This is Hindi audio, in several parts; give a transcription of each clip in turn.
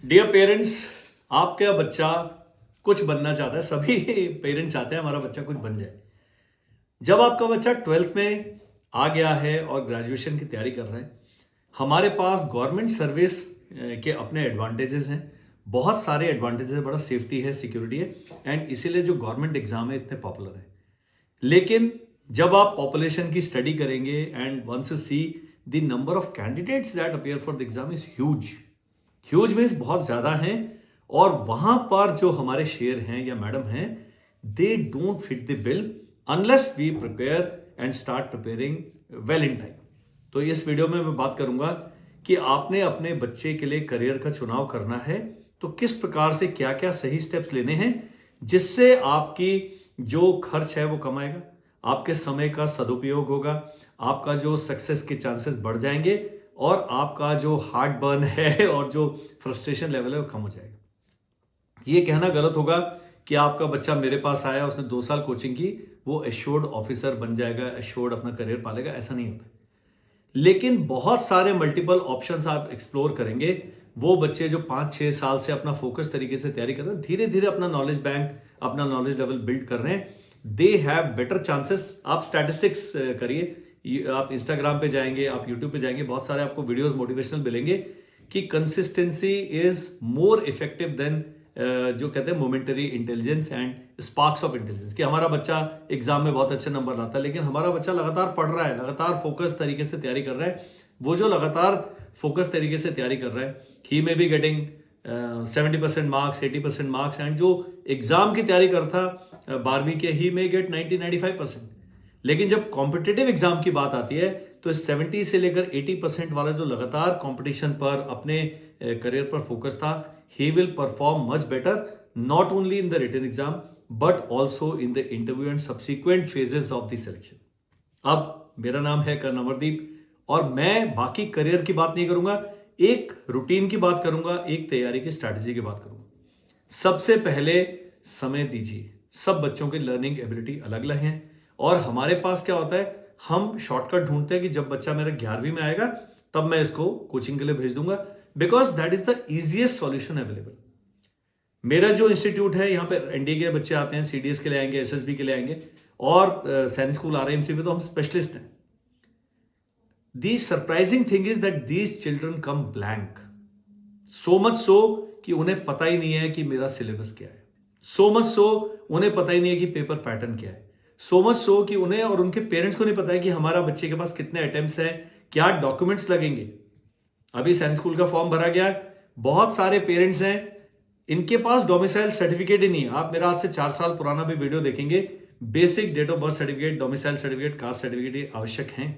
डियर पेरेंट्स, आपका बच्चा कुछ बनना चाहता है। सभी पेरेंट्स चाहते हैं हमारा बच्चा कुछ बन जाए। जब आपका बच्चा 12th में आ गया है और ग्रेजुएशन की तैयारी कर रहा है, हमारे पास गवर्नमेंट सर्विस के अपने एडवांटेजेस हैं। बहुत सारे एडवांटेजेस है, बड़ा सेफ्टी है, सिक्योरिटी है, एंड इसीलिए जो गवर्नमेंट एग्जाम है इतने पॉपुलर है। लेकिन जब आप पॉपुलेशन की स्टडी करेंगे and once you see the number of candidates that appear for the exam is huge. Huge means बहुत ज्यादा हैं, और वहां पर जो हमारे शेर हैं या मैडम हैं, they don't fit the bill unless we prepare and start preparing well in time. तो इस वीडियो में मैं बात करूंगा कि आपने अपने बच्चे के लिए करियर का चुनाव करना है तो किस प्रकार से क्या क्या सही स्टेप्स लेने हैं जिससे आपकी जो खर्च है वो कम आएगा, आपके समय का सदुपयोग होगा, आपका जो सक्सेस के चांसेस बढ़ जाएंगे और आपका जो हार्ट बर्न है और जो फ्रस्ट्रेशन लेवल है वो कम हो जाएगा। ये कहना गलत होगा कि आपका बच्चा मेरे पास आया, उसने 2 साल कोचिंग की, वो एश्योर्ड ऑफिसर बन जाएगा, एश्योर्ड अपना करियर पालेगा, ऐसा नहीं होता। लेकिन बहुत सारे मल्टीपल ऑप्शंस आप एक्सप्लोर करेंगे। वो बच्चे जो 5-6 साल से अपना फोकस तरीके से तैयारी कर रहे हैं, धीरे धीरे अपना नॉलेज बैंक, अपना नॉलेज लेवल बिल्ड कर रहे हैं, दे हैव बेटर चांसेस। आप स्टैटिस्टिक्स करिए, आप इंस्टाग्राम पे जाएंगे, आप यूट्यूब पे जाएंगे, बहुत सारे आपको वीडियोस मोटिवेशनल मिलेंगे कि consistency is more effective than जो कहते हैं momentary intelligence and sparks of intelligence. कि हमारा बच्चा एग्जाम में बहुत अच्छे नंबर लाता है, लेकिन हमारा बच्चा लगातार पढ़ रहा है, लगातार फोकस तरीके से तैयारी कर रहा है। वो जो लगातार फोकस तरीके से तैयारी कर रहा है, ही में be getting 70% marks, 80% marks, and जो एग्जाम की तैयारी करता 12वीं के, ही में गेट 90-95%। लेकिन जब कॉम्पिटिटिव एग्जाम की बात आती है तो 70 से लेकर 80% वाला जो लगातार कंपटीशन पर अपने करियर पर फोकस था, he will perform much better not only in the written exam but also in the interview and subsequent phases of the selection। अब मेरा नाम है कर्ण अमरदीप और मैं बाकी करियर की बात नहीं करूंगा, एक रूटीन की बात करूंगा, एक तैयारी की स्ट्रैटेजी की बात करूंगा। सबसे पहले समय दीजिए। सब बच्चों की लर्निंग एबिलिटी अलग अलग है और हमारे पास क्या होता है, हम शॉर्टकट ढूंढते हैं कि जब बच्चा मेरा 11वीं में आएगा तब मैं इसको कोचिंग के लिए भेज दूंगा, because that is the easiest solution available. मेरा जो इंस्टीट्यूट है, यहाँ पे एनडीए के बच्चे आते हैं, सीडीएस के लिए आएंगे, एसएसबी के लिए आएंगे, और सैनिक स्कूल आरएमसी में तो हम स्पेशलिस्ट हैं। The surprising thing is that these children come blank, so much so कि उन्हें पता ही नहीं है कि मेरा सिलेबस क्या है, सो मच सो उन्हें पता ही नहीं है कि पेपर पैटर्न क्या है, सो मच सो कि उन्हें और उनके पेरेंट्स को नहीं पता है कि हमारा बच्चे के पास कितने अटेम्प्ट्स हैं, क्या डॉक्यूमेंट्स लगेंगे। अभी सैनिक स्कूल का फॉर्म भरा गया है, बहुत सारे पेरेंट्स हैं, इनके पास डोमिसाइल सर्टिफिकेट ही नहीं है। आप मेरा आज से 4 साल पुराना भी वीडियो देखेंगे, basic date of birth certificate, domicile certificate, caste certificate आवश्यक हैं।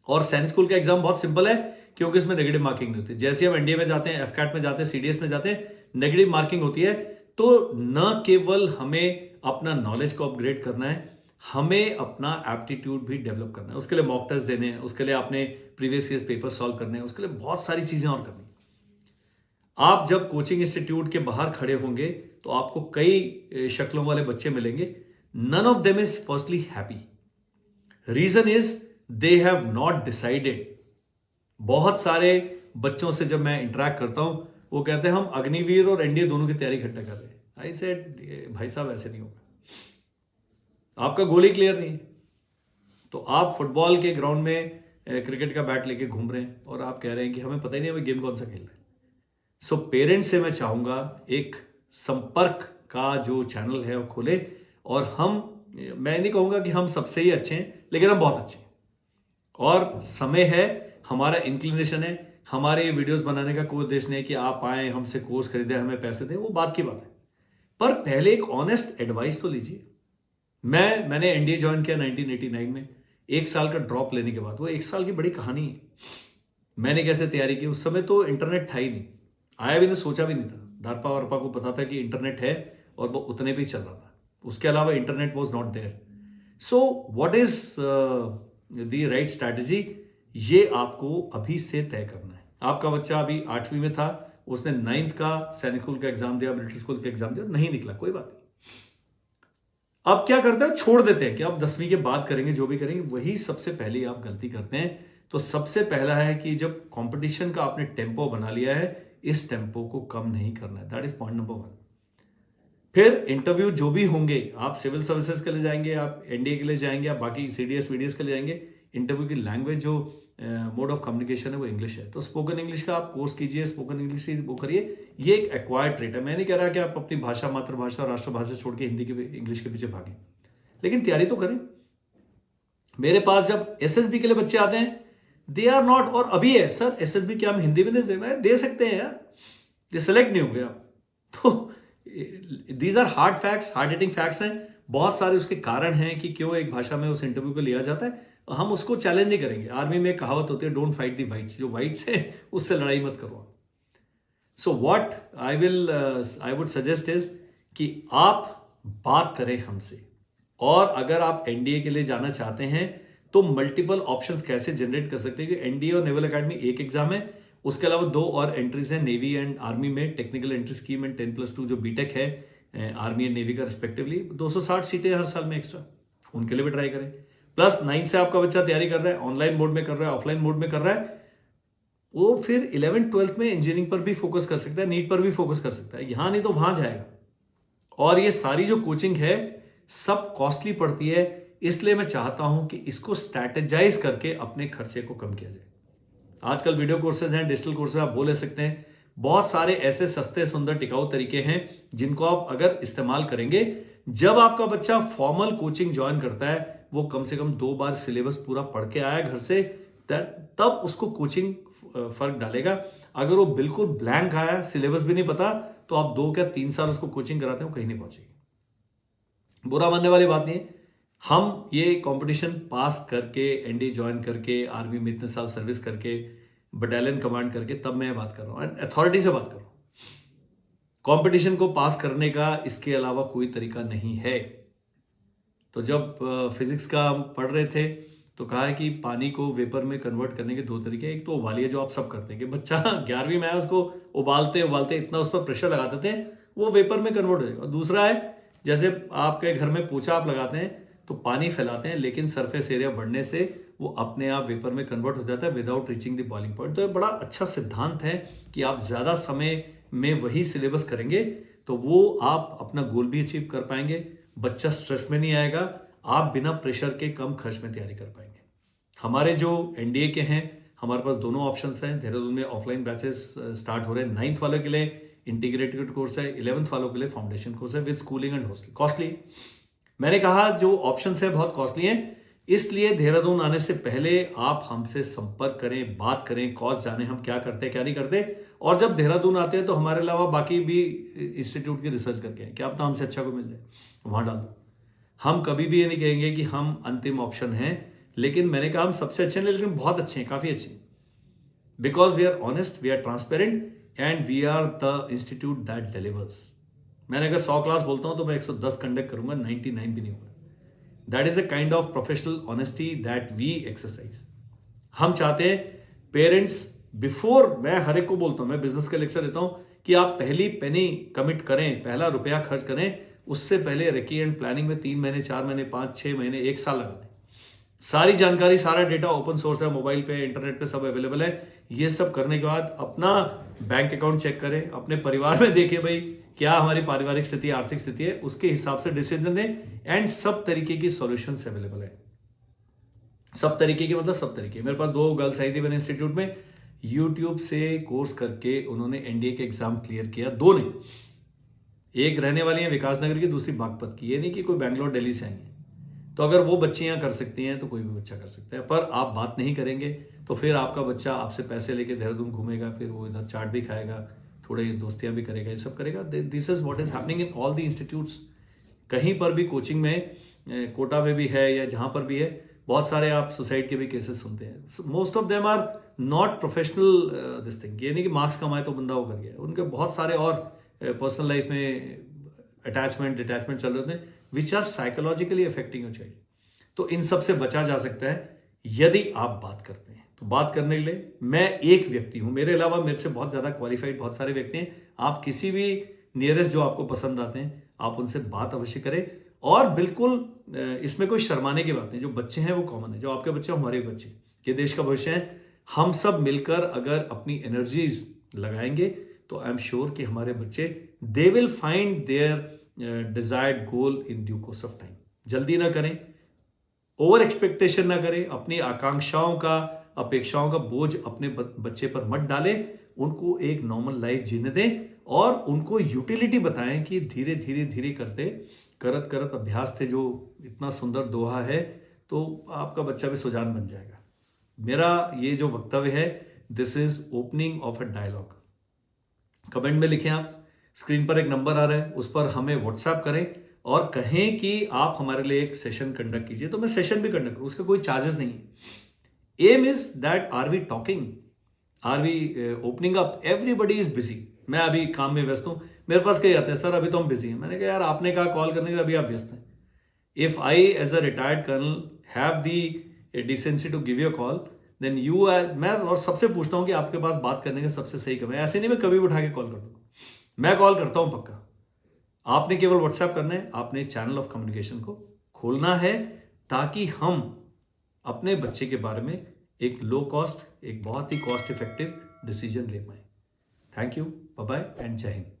और सैनिक स्कूल का एग्जाम बहुत सिंपल है क्योंकि इसमें नेगेटिव मार्किंग नहीं होती। जैसे हम एनडीए में जाते हैं, एफकैट में जाते हैं, सीडीएस में जाते हैं, नेगेटिव मार्किंग होती है। तो न केवल हमें अपना नॉलेज को अपग्रेड करना है, हमें अपना एप्टीट्यूड भी डेवलप करना है। उसके लिए मॉक टेस्ट देने हैं, उसके लिए आपने प्रीवियस ईयर पेपर सॉल्व करने हैं, उसके लिए बहुत सारी चीजें और करनी। आप जब कोचिंग इंस्टीट्यूट के बाहर खड़े होंगे तो आपको कई शक्लों वाले बच्चे मिलेंगे। None of them is firstly happy. Reason is they have not decided. बहुत सारे बच्चों से जब मैं इंटरेक्ट करता हूं, वो कहते हैं हम अग्निवीर और एनडीए दोनों की तैयारी इकट्ठा कर रहे हैं। आई सेड भाई साहब ऐसे नहीं होगा, आपका गोल ही क्लियर नहीं है। तो आप फुटबॉल के ग्राउंड में क्रिकेट का बैट लेके घूम रहे हैं और आप कह रहे हैं कि हमें पता ही नहीं हमें गेम कौन सा खेल रहे हैं। सो पेरेंट्स से मैं चाहूंगा एक संपर्क का जो चैनल है वो खोले, और मैं नहीं कहूंगा कि हम सबसे ही अच्छे हैं, लेकिन हम बहुत अच्छे हैं और समय है, हमारा इंक्लिनेशन है। हमारे वीडियोस बनाने का कोई उद्देश्य नहीं है कि आप आए, हमसे कोर्स खरीदें, हमें पैसे दें, वो बात की बात है। पर पहले एक ऑनेस्ट एडवाइस तो लीजिए। मैंने एनडीए ज्वाइन किया 1989 में, 1 साल का ड्रॉप लेने के बाद। वो 1 साल की बड़ी कहानी है। मैंने कैसे तैयारी की, उस समय तो इंटरनेट था ही नहीं, आया भी नहीं, सोचा भी नहीं था। धारपा वारपा को पता था कि इंटरनेट है और वो उतने भी चल रहा था, उसके अलावा internet was not there. So what is the right strategy, ये आपको अभी से तय करना है। आपका बच्चा अभी 8वीं में था, उसने 9th का सैनिक स्कूल का एग्जाम दिया, मिलिट्री स्कूल का एग्जाम दिया, नहीं निकला, कोई बात नहीं। अब क्या करते हैं, छोड़ देते हैं कि आप 10वीं के बाद करेंगे, जो भी करेंगे। वही सबसे पहले आप गलती करते हैं। तो सबसे पहला है कि जब कंपटीशन का आपने टेम्पो बना लिया है, इस टेम्पो को कम नहीं करना है। That is point number 1। फिर इंटरव्यू जो भी होंगे, आप सिविल सर्विसेज के लिए जाएंगे, आप एनडीए के लिए जाएंगे, आप बाकी सीडीएस वीडीएस के लिए जाएंगे, इंटरव्यू की लैंग्वेज जो मोड ऑफ कम्युनिकेशन है वो इंग्लिश है। तो स्पोकन इंग्लिश का आप कोर्स कीजिए, स्पोकन इंग्लिश ही वो करिए। ये एक एक्वायर्ड ट्रेट है। मैं नहीं कह रहा कि आप अपनी भाषा, मातृभाषा, राष्ट्रभाषा छोड़ के हिंदी के इंग्लिश के पीछे भागें, लेकिन तैयारी तो करें। मेरे पास जब एसएसबी के लिए बच्चे आते हैं, दे आर नॉट, और अभी है सर एसएसबी क्या हम हिंदी में दे सकते हैं यार, ये सेलेक्ट नहीं हो गया। तो these are hard facts, hard hitting facts हैं। बहुत सारे उसके कारण हैं कि क्यों एक भाषा में उस इंटरव्यू को लिया जाता है। हम उसको चैलेंज नहीं करेंगे। आर्मी में कहावत होती है, डोंट फाइट दी वाइट्स, जो वाइट्स है उससे लड़ाई मत करो। So what I would suggest is कि आप बात करें हमसे, और अगर आप एनडीए के लिए जाना चाहते हैं तो मल्टीपल ऑप्शंस कैसे जनरेट कर सकते हैं कि एनडीए और नेवल एकेडमी एक एग्जाम है, उसके अलावा 2 और एंट्रीज हैं नेवी एंड आर्मी में, टेक्निकल एंट्री स्कीम एंड 10+2 जो बीटेक है आर्मी एंड नेवी का रिस्पेक्टिवली, 260 सीटें हर साल में एक्स्ट्रा, उनके लिए भी ट्राई करें। प्लस 9 से आपका बच्चा तैयारी कर रहा है, ऑनलाइन मोड में कर रहा है, ऑफलाइन मोड में कर रहा है, वो फिर 11th-12th में इंजीनियरिंग पर भी फोकस कर सकता है, नीट पर भी फोकस कर सकता है, यहां नहीं तो वहां जाएगा। और ये सारी जो कोचिंग है सब कॉस्टली पड़ती है, इसलिए मैं चाहता हूं कि इसको स्ट्रैटेजाइज करके अपने खर्चे को कम किया जाए। आजकल वीडियो कोर्सेज हैं, डिजिटल कोर्सेज आप वो ले सकते हैं। बहुत सारे ऐसे सस्ते, सुंदर, टिकाऊ तरीके हैं जिनको आप अगर इस्तेमाल करेंगे, जब आपका बच्चा फॉर्मल कोचिंग ज्वाइन करता है, वो कम से कम 2 बार सिलेबस पूरा पढ़ के आया घर से, तब उसको कोचिंग फर्क डालेगा। अगर वो बिल्कुल ब्लैंक आया, सिलेबस भी नहीं पता, तो आप 2 या 3 साल उसको कोचिंग कराते हैं, वो कहीं नहीं पहुंचेगी। बुरा मानने वाली बात नहीं है। हम ये कंपटीशन पास करके, एनडी ज्वाइन करके, आर्मी में इतने साल सर्विस करके, बटालियन कमांड करके, तब मैं बात कर रहा हूँ, अथॉरिटी से बात कर रहा हूँ। कंपटीशन को पास करने का इसके अलावा कोई तरीका नहीं है। तो जब फिजिक्स का हम पढ़ रहे थे तो कहा है कि पानी को वेपर में कन्वर्ट करने के 2 तरीके, एक तो उबालिए, जो आप सब करते हैं कि बच्चा 11वीं में आया, उसको उबालते उबालते इतना उस पर प्रेशर लगा देते हैं वो वेपर में कन्वर्ट हो जाएगा। और दूसरा है, जैसे आपके घर में पोछा आप लगाते हैं तो पानी फैलाते हैं, लेकिन सरफेस एरिया बढ़ने से वो अपने आप वेपर में कन्वर्ट हो जाता है without reaching the boiling point. तो ये बड़ा अच्छा सिद्धांत है कि आप ज़्यादा समय में वही सिलेबस करेंगे तो वो आप अपना गोल भी अचीव कर पाएंगे, बच्चा स्ट्रेस में नहीं आएगा, आप बिना प्रेशर के कम खर्च में तैयारी कर पाएंगे। हमारे जो एनडीए के हैं, हमारे पास दोनों ऑप्शंस हैं। देहरादून में ऑफलाइन बैचेस स्टार्ट हो रहे हैं। 9th वालों के लिए इंटीग्रेटेड कोर्स है, 11th वालों के लिए फाउंडेशन कोर्स है with schooling and hostel. Costly, मैंने कहा जो ऑप्शंस है बहुत कॉस्टली हैं, इसलिए देहरादून आने से पहले आप हमसे संपर्क करें, बात करें, कॉस्ट जाने हम क्या करते हैं क्या नहीं करते। और जब देहरादून आते हैं तो हमारे अलावा बाकी भी इंस्टीट्यूट की रिसर्च करके हैं, क्या पता हमसे अच्छा कोई मिल जाए, वहां डाल दो। हम कभी भी ये नहीं कहेंगे कि हम अंतिम ऑप्शन हैं, लेकिन मैंने कहा हम सबसे अच्छे हैं, लेकिन बहुत अच्छे हैं, काफी अच्छे हैं, because we are honest, we are transparent and we are the institute that delivers. मैंने अगर 100 क्लास बोलता हूं तो मैं 110 कंडक्ट करूंगा, 99 भी नहीं होगा। That is a kind of professional honesty that we exercise. हम चाहते हैं पेरेंट्स, बिफोर, मैं हर एक को बोलता हूं, मैं बिजनेस का लेक्चर देता हूं कि आप पहली पेनी कमिट करें, पहला रुपया खर्च करें, उससे पहले रेकी एंड प्लानिंग में 3 महीने, 4 महीने, 5, 6 महीने, 1 साल लगा दें। सारी जानकारी, सारा डेटा ओपन सोर्स है, मोबाइल पे, इंटरनेट पे सब अवेलेबल है। ये सब करने के बाद अपना बैंक अकाउंट चेक करें, अपने परिवार में देखें भाई क्या हमारी पारिवारिक स्थिति, आर्थिक स्थिति है, उसके हिसाब से डिसीजन लें। एंड सब तरीके की सॉल्यूशंस अवेलेबल है, सब तरीके की, मतलब सब तरीके। मेरे पास 2 गर्ल्स आई थी मेरे इंस्टीट्यूट में, यूट्यूब से कोर्स करके उन्होंने एनडीए के एग्जाम क्लियर किया, 2 ने। एक रहने वाली है विकासनगर की, दूसरी बागपत की। ये नहीं कि कोई बैंगलोर दिल्ली से आएंगे। तो अगर वो बच्चियां कर सकती हैं तो कोई भी बच्चा कर सकता है। पर आप बात नहीं करेंगे तो फिर आपका बच्चा आपसे पैसे लेके देहरादून घूमेगा, फिर वो इधर चाट भी खाएगा, थोड़े दोस्तियां भी करेगा, ये सब करेगा। This is what is happening in all the institutes. कहीं पर भी कोचिंग में, कोटा में भी है या जहां पर भी है, बहुत सारे आप सुसाइड के भी केसेस सुनते हैं। Most of them are not professional this thing. ये नहीं कि मार्क्स कमाए तो बंदा वो कर गया, उनके बहुत सारे और पर्सनल लाइफ में अटैचमेंट डिटैचमेंट चल रहे होते हैं which are psychologically affecting your child. तो इन सब से बचा जा सकता है यदि आप बात करते हैं। तो बात करने के लिए मैं एक व्यक्ति हूं, मेरे अलावा मेरे से बहुत ज्यादा क्वालिफाइड बहुत सारे व्यक्ति हैं। आप किसी भी नियरेस्ट जो आपको पसंद आते हैं आप उनसे बात अवश्य करें। और बिल्कुल इसमें कोई शर्माने की बात नहीं, जो बच्चे हैं वो कॉमन है, जो आपके बच्चे हमारे भी बच्चे, ये देश का भविष्य है। हम सब मिलकर अगर अपनी एनर्जीज लगाएंगे तो आई एम श्योर कि हमारे बच्चे they will find their desired goal in due course of time. जल्दी ना करें, ओवर एक्सपेक्टेशन ना करें, अपनी आकांक्षाओं का, अपेक्षाओं का बोझ अपने बच्चे पर मत डालें, उनको एक नॉर्मल लाइफ जीने दें और उनको यूटिलिटी बताएं कि धीरे धीरे धीरे करते करत करत अभ्यास थे, जो इतना सुंदर दोहा है, तो आपका बच्चा भी सुजान बन जाएगा। मेरा ये जो वक्तव्य है, this is opening of a dialogue. Comment में लिखें, आप स्क्रीन पर एक नंबर आ रहा है, उस पर हमें व्हाट्सएप करें और कहें कि आप हमारे लिए एक सेशन कंडक्ट कीजिए, तो मैं सेशन भी कंडक्ट करूँ, उसका कोई चार्जेस नहीं है। Aim is that are we talking, are we opening up, everybody is busy. मैं अभी काम में व्यस्त हूँ, मेरे पास कहीं आते हैं, सर अभी तो हम बिजी हैं। मैंने कहा यार आपने कहा कॉल करने के लिए, अभी आप व्यस्त हैं। If I as a retired colonel have the decency to give you a call, then you are, मैं और सबसे पूछता हूँ कि आपके पास बात करने का सबसे सही कब है। ऐसे नहीं मैं कभी भी उठा के कॉल कर दूँ, मैं कॉल करता हूँ पक्का। आपने केवल व्हाट्सएप करना है, आपने चैनल ऑफ कम्युनिकेशन को खोलना है, ताकि हम अपने बच्चे के बारे में एक लो कॉस्ट, एक बहुत ही कॉस्ट इफेक्टिव डिसीजन ले पाए। Thank you, bye bye and जय हिंद।